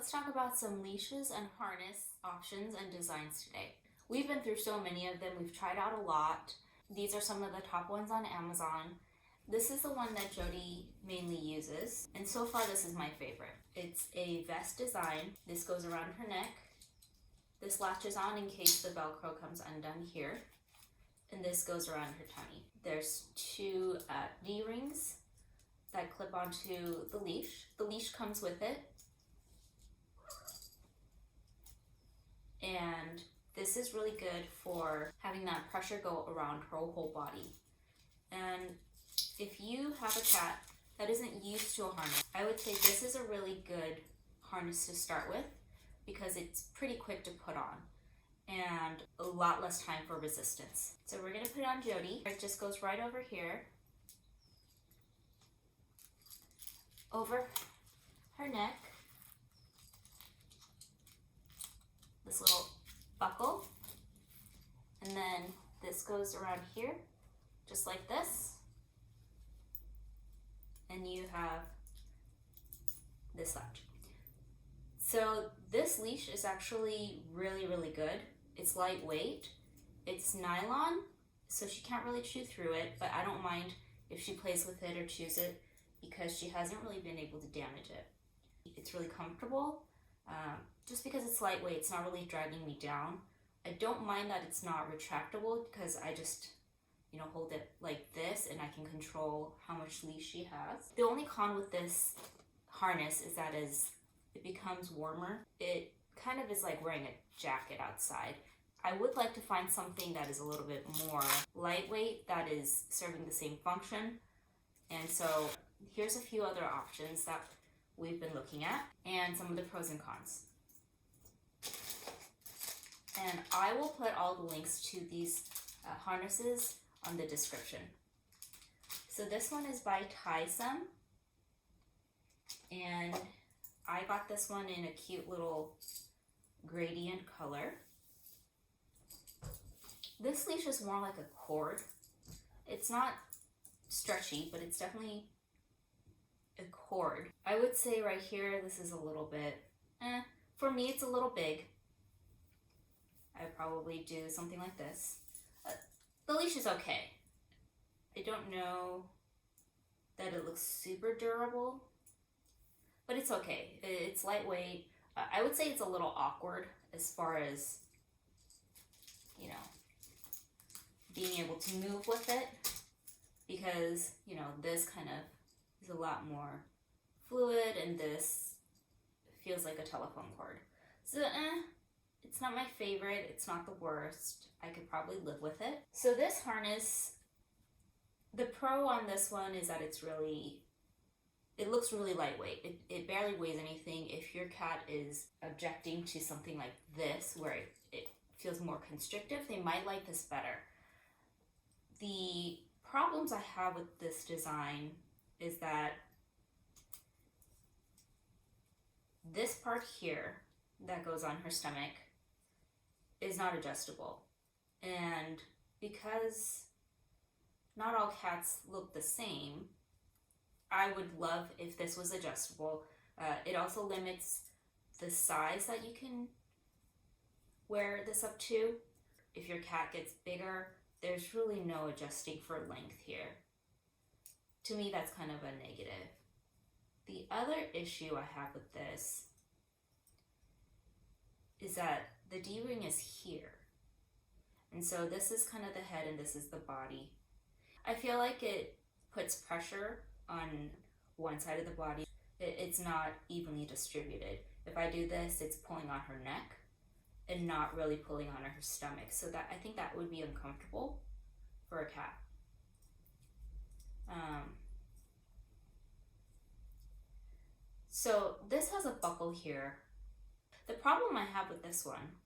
let's talk about some leashes and harness options and designs today. We've been through so many of them, we've tried out a lot. These are some of the top ones on Amazon. This is the one that Jody mainly uses, and so far this is my favorite. It's a vest design. This goes around her neck. This latches on in case the Velcro comes undone here, and this goes around her tummy. There's two D-rings that clip onto the leash. The leash comes with it, and this is really good for having that pressure go around her whole body. And if you have a cat that isn't used to a harness, I would say this is a really good harness to start with because it's pretty quick to put on and a lot less time for resistance. So we're gonna put it on Jody. It just goes right over here, over her neck, this little buckle, and then this goes around here, just like this. And you have this latch. So this leash is actually really, really good. It's lightweight, it's nylon, so she can't really chew through it, but I don't mind if she plays with it or chews it because she hasn't really been able to damage it. It's really comfortable. Just because it's lightweight, it's not really dragging me down. I don't mind that it's not retractable because I just hold it like this and I can control how much leash she has. The only con with this harness is that as it becomes warmer, it kind of is like wearing a jacket outside. I would like to find something that is a little bit more lightweight that is serving the same function. And so here's a few other options that we've been looking at and some of the pros and cons. And I will put all the links to these harnesses on the description. So this one is by TieSome, and I got this one in a cute little gradient color. This leash is more like a cord. It's not stretchy, but it's definitely a cord. I would say right here, this is a little bit, for me it's a little big. I'd probably do something like this. The leash is okay. I don't know that it looks super durable, but it's okay. It's lightweight. I would say it's a little awkward as far as, being able to move with it because, this kind of is a lot more fluid and this feels like a telephone cord. So, it's not my favorite, it's not the worst. I could probably live with it. So this harness, the pro on this one is that it looks really lightweight. It barely weighs anything. If your cat is objecting to something like this, where it feels more constrictive, they might like this better. The problems I have with this design is that this part here that goes on her stomach is not adjustable. And because not all cats look the same, I would love if this was adjustable. It also limits the size that you can wear this up to. If your cat gets bigger, there's really no adjusting for length here. To me, that's kind of a negative. The other issue I have with this is that the D-ring is here. And so this is kind of the head and this is the body. I feel like it puts pressure on one side of the body. It's not evenly distributed. If I do this, it's pulling on her neck and not really pulling on her stomach. So that I think that would be uncomfortable for a cat. So this has a buckle here. The problem I have with this one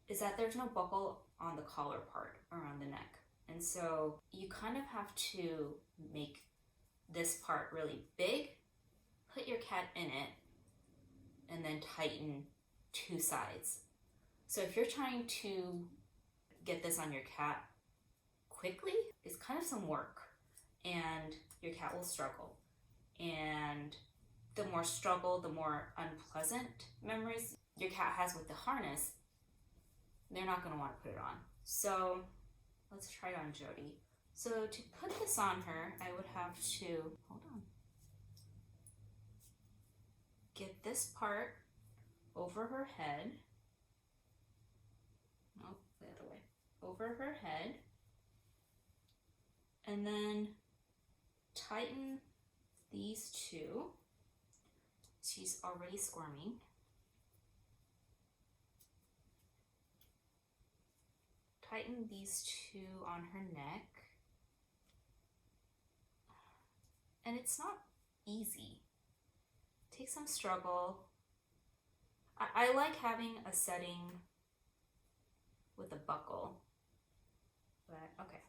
is that there's no buckle on the collar part around the neck. And so you kind of have to make this part really big, put your cat in it, and then tighten two sides. So if you're trying to get this on your cat quickly, it's kind of some work and your cat will struggle. And the more struggle, the more unpleasant memories your cat has with the harness, they're not going to want to put it on. So let's try it on Jody. So to put this on her, I would have to, hold on, get this part over her head. Nope, the other way. Over her head. And then tighten these two. She's already squirming. Tighten these two on her neck. And it's not easy. It takes some struggle. I like having a setting with a buckle, but okay.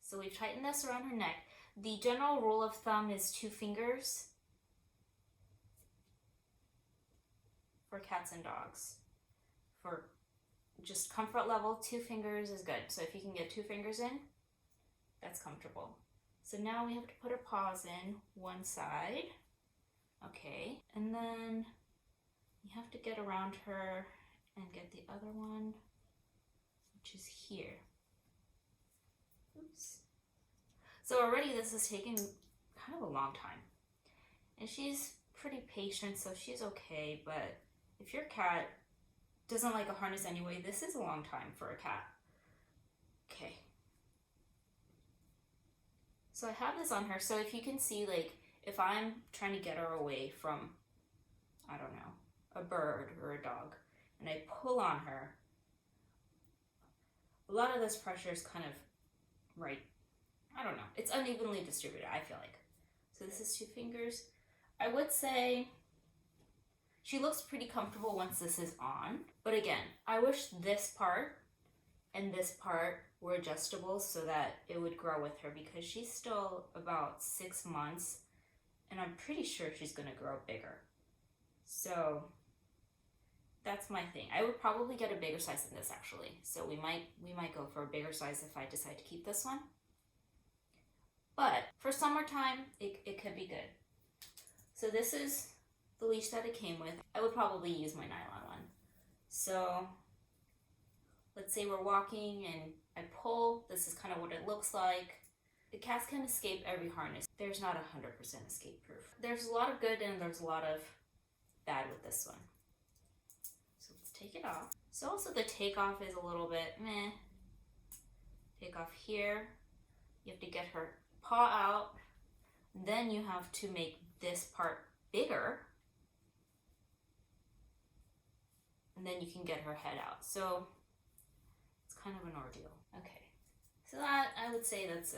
So we've tightened this around her neck. The general rule of thumb is 2 fingers for cats and dogs. For just comfort level, 2 fingers is good. So if you can get 2 fingers in, that's comfortable. So now we have to put her paws in one side. Okay, and then you have to get around her and get the other one, which is here. Oops. So already this has taken kind of a long time. And she's pretty patient, so she's okay, but if your cat doesn't like a harness anyway, this is a long time for a cat. Okay. So I have this on her, so if you can see, like, if I'm trying to get her away from, I don't know, a bird or a dog, and I pull on her, a lot of this pressure is kind of right, I don't know, it's unevenly distributed, I feel like. So this is 2 fingers. I would say she looks pretty comfortable once this is on, but again, I wish this part and this part were adjustable so that it would grow with her, because she's still about 6 months and I'm pretty sure she's gonna grow bigger. So that's my thing. I would probably get a bigger size than this actually. So we might go for a bigger size if I decide to keep this one. But for summertime, it could be good. So this is the leash that it came with. I would probably use my nylon one. So let's say we're walking and I pull. This is kind of what it looks like. The cats can escape every harness. There's not 100% escape proof. There's a lot of good and there's a lot of bad with this one. So let's take it off. So also the takeoff is a little bit meh. Take off here. You have to get her paw out. Then you have to make this part bigger. And then you can get her head out. So it's kind of an ordeal. Okay. So that, I would say that's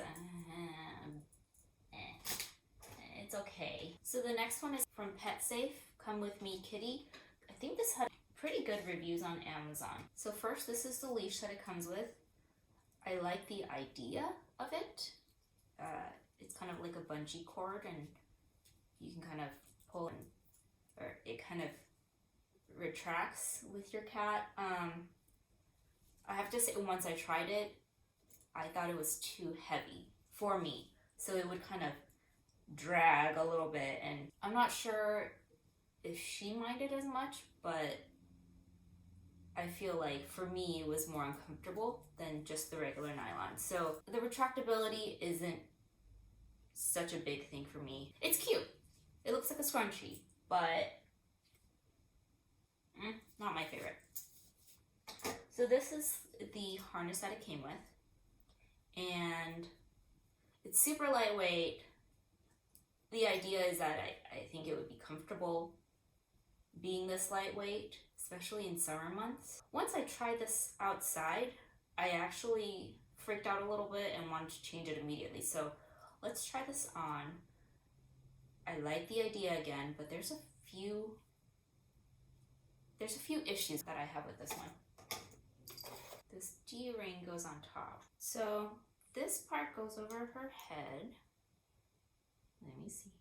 it's okay. So the next one is from PetSafe, Come With Me Kitty. I think this had pretty good reviews on Amazon. So first, this is the leash that it comes with. I like the idea of it. It's kind of like a bungee cord and you can kind of pull and, or it kind of retracts with your cat. I have to say, once I tried it, I thought it was too heavy for me. So it would kind of drag a little bit, and I'm not sure if she minded as much, but I feel like for me it was more uncomfortable than just the regular nylon. So the retractability isn't such a big thing for me. It's cute. It looks like a scrunchie, but not my favorite. So this is the harness that it came with. And it's super lightweight. The idea is that I think it would be comfortable being this lightweight, especially in summer months. Once I tried this outside, I actually freaked out a little bit and wanted to change it immediately. So let's try this on. I like the idea again, but there's a few issues that I have with this one. This D-ring goes on top. So this part goes over her head. Let me see.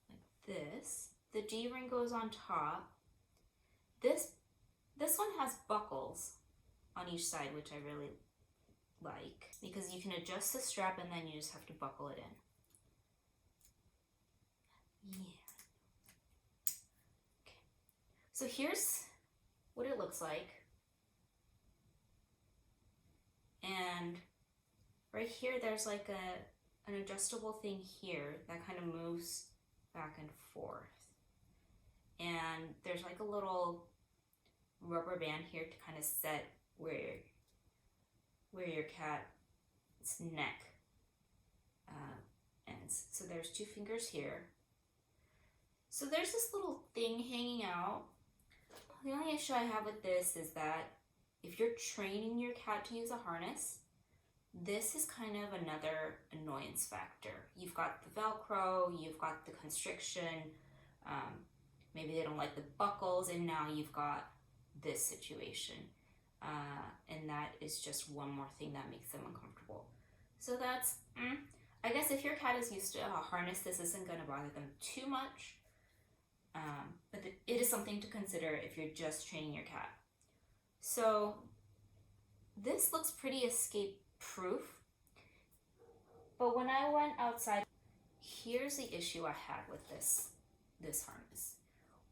Like this. The D-ring goes on top. This one has buckles on each side, which I really like, because you can adjust the strap and then you just have to buckle it in. So here's what it looks like. And right here, there's like an adjustable thing here that kind of moves back and forth. And there's like a little rubber band here to kind of set where your cat's neck ends. So there's 2 fingers here. So there's this little thing hanging out. The only issue I have with this is that if you're training your cat to use a harness, this is kind of another annoyance factor. You've got the Velcro, you've got the constriction, maybe they don't like the buckles, and now you've got this situation. And that is just one more thing that makes them uncomfortable. So that's, I guess if your cat is used to a harness, this isn't going to bother them too much. But it is something to consider if you're just training your cat. So this looks pretty escape proof. But when I went outside, here's the issue I had with this harness.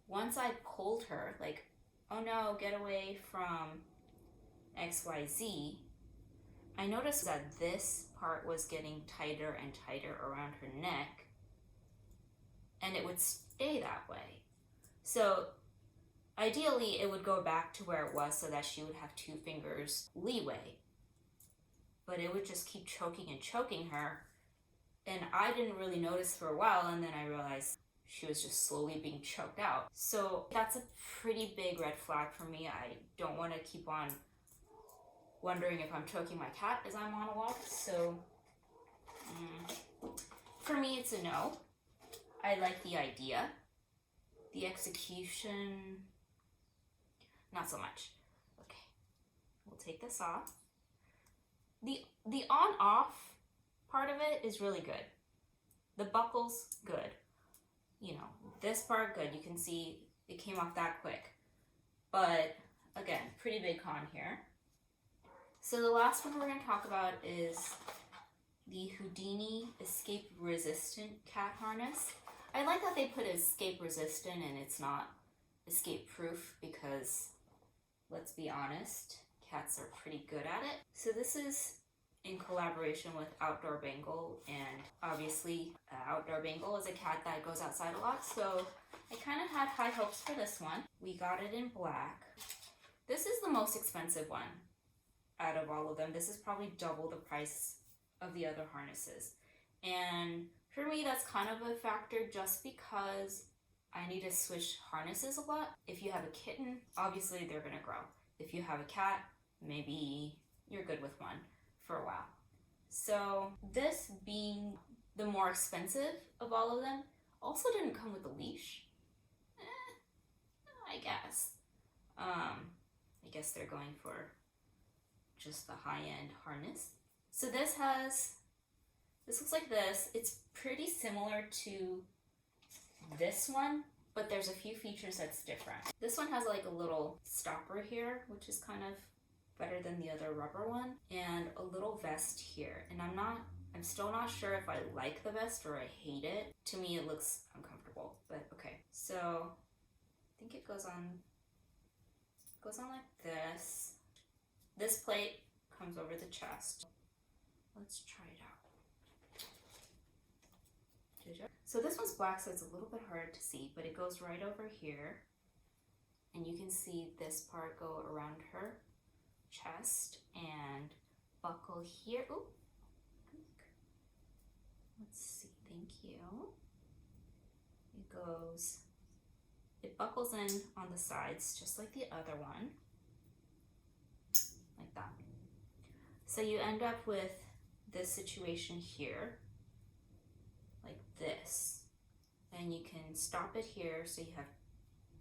Once I pulled her, like, oh no, get away from XYZ, I noticed that this part was getting tighter and tighter around her neck, and it would stay that way. So ideally it would go back to where it was so that she would have 2 fingers leeway, but it would just keep choking and choking her, and I didn't really notice for a while, and then I realized she was just slowly being choked out. So that's a pretty big red flag for me. I don't want to keep on wondering if I'm choking my cat as I'm on a walk. So for me, it's a no. I like the idea. The execution, not so much. Okay, we'll take this off. The on-off part of it is really good. The buckle's good. You know, this part, good. You can see it came off that quick. But again, pretty big con here. So the last one we're going to talk about is the Houdini Escape Resistant Cat Harness. I like that they put escape resistant and it's not escape proof, because let's be honest, cats are pretty good at it. So this is in collaboration with OutdoorBengel, and obviously OutdoorBengel is a cat that goes outside a lot, so I kind of had high hopes for this one. We got it in black. This is the most expensive one out of all of them. This is probably double the price of the other harnesses, and for me that's kind of a factor just because I need to switch harnesses a lot. If you have a kitten, obviously they're gonna grow. If you have a cat, maybe you're good with one for a while. So this being the more expensive of all of them, also didn't come with a leash. I guess. I guess they're going for just the high-end harness. So this looks like this. It's pretty similar to this one, but there's a few features that's different. This one has like a little stopper here, which is kind of better than the other rubber one, and a little vest here. And I'm still not sure if I like the vest or I hate it. To me, it looks uncomfortable, but okay. So I think it goes on like this. This plate comes over the chest. Let's try it out. So this one's black, so it's a little bit hard to see, but it goes right over here. And you can see this part go around her chest and buckle here. Ooh, let's see, thank you. It buckles in on the sides just like the other one, like that. So you end up with this situation here, like this, and you can stop it here, so you have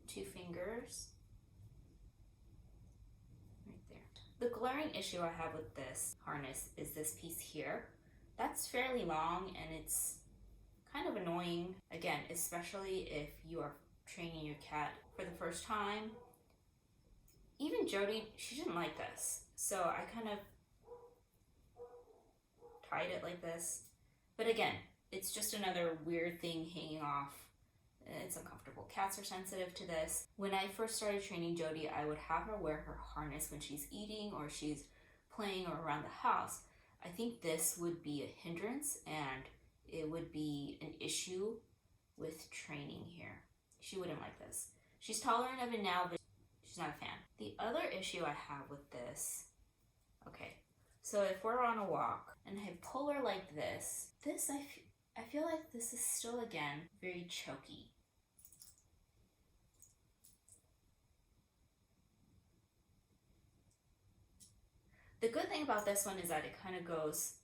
2 fingers right there. The glaring issue I have with this harness is this piece here. That's fairly long and it's kind of annoying, again, especially if you are training your cat for the first time. Even Jody, she didn't like this, so I kind of tied it like this. But again, it's just another weird thing hanging off. it's uncomfortable. Cats are sensitive to this. When I first started training Jody, I would have her wear her harness when she's eating or she's playing or around the house. I think this would be a hindrance and it would be an issue with training here. She wouldn't like this. She's tolerant of it now, but she's not a fan. The other issue I have with this, okay, so if we're on a walk and I pull her like this, I feel like this is still, again, very choky. The good thing about this one is that it kind of goes,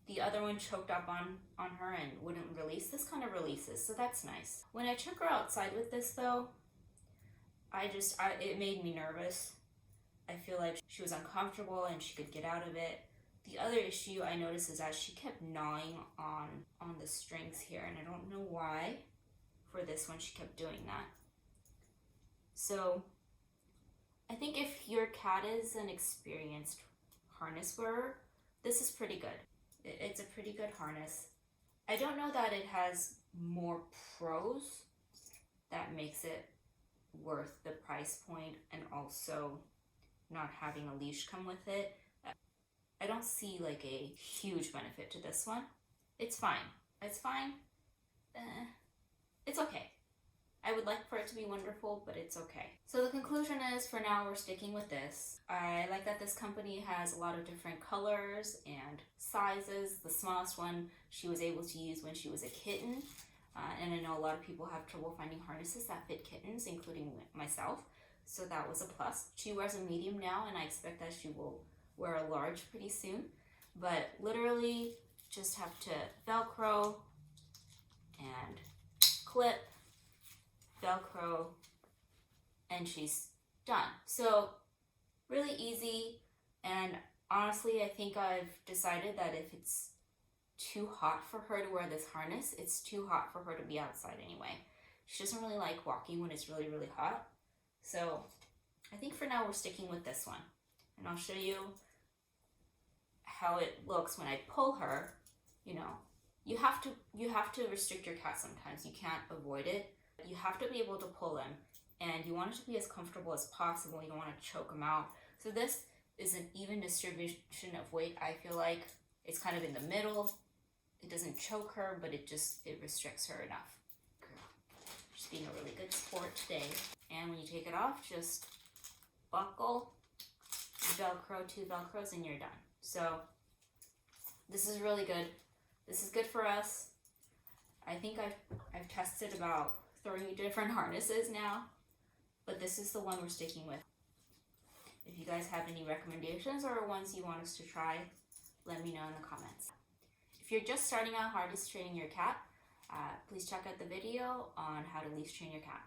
the other one choked up on her and wouldn't release. This kind of releases, so that's nice. When I took her outside with this though, it made me nervous. I feel like she was uncomfortable and she could get out of it. The other issue I noticed is that she kept gnawing on the strings here, and I don't know why. For this one, she kept doing that. So I think if your cat is an experienced harness wearer, this is pretty good. It's a pretty good harness. I don't know that it has more pros that makes it worth the price point and also not having a leash come with it. I don't see like a huge benefit to this one. It's fine. It's fine. It's okay. I would like for it to be wonderful, but it's okay. So the conclusion is, for now, we're sticking with this. I like that this company has a lot of different colors and sizes. The smallest one she was able to use when she was a kitten. And I know a lot of people have trouble finding harnesses that fit kittens, including myself. So that was a plus. She wears a medium now, and I expect that she will wear a large pretty soon. But literally just have to Velcro and clip, Velcro, and she's done. So really easy, and honestly I think I've decided that if it's too hot for her to wear this harness, it's too hot for her to be outside anyway. She doesn't really like walking when it's really, really hot. So I think for now we're sticking with this one, and I'll show you how it looks when I pull her. You know, you have to restrict your cat sometimes. You can't avoid it. You have to be able to pull them, and you want it to be as comfortable as possible. You don't want to choke them out. So this is an even distribution of weight. I feel like it's kind of in the middle. It doesn't choke her, but it restricts her enough. Just being a really good sport today. And when you take it off, just buckle, Velcro, 2 Velcros, and you're done. So this is really good. This is good for us. I think I've tested about 30 different harnesses now, but this is the one we're sticking with. If you guys have any recommendations or ones you want us to try, let me know in the comments. If you're just starting out harness training your cat, please check out the video on how to leash train your cat.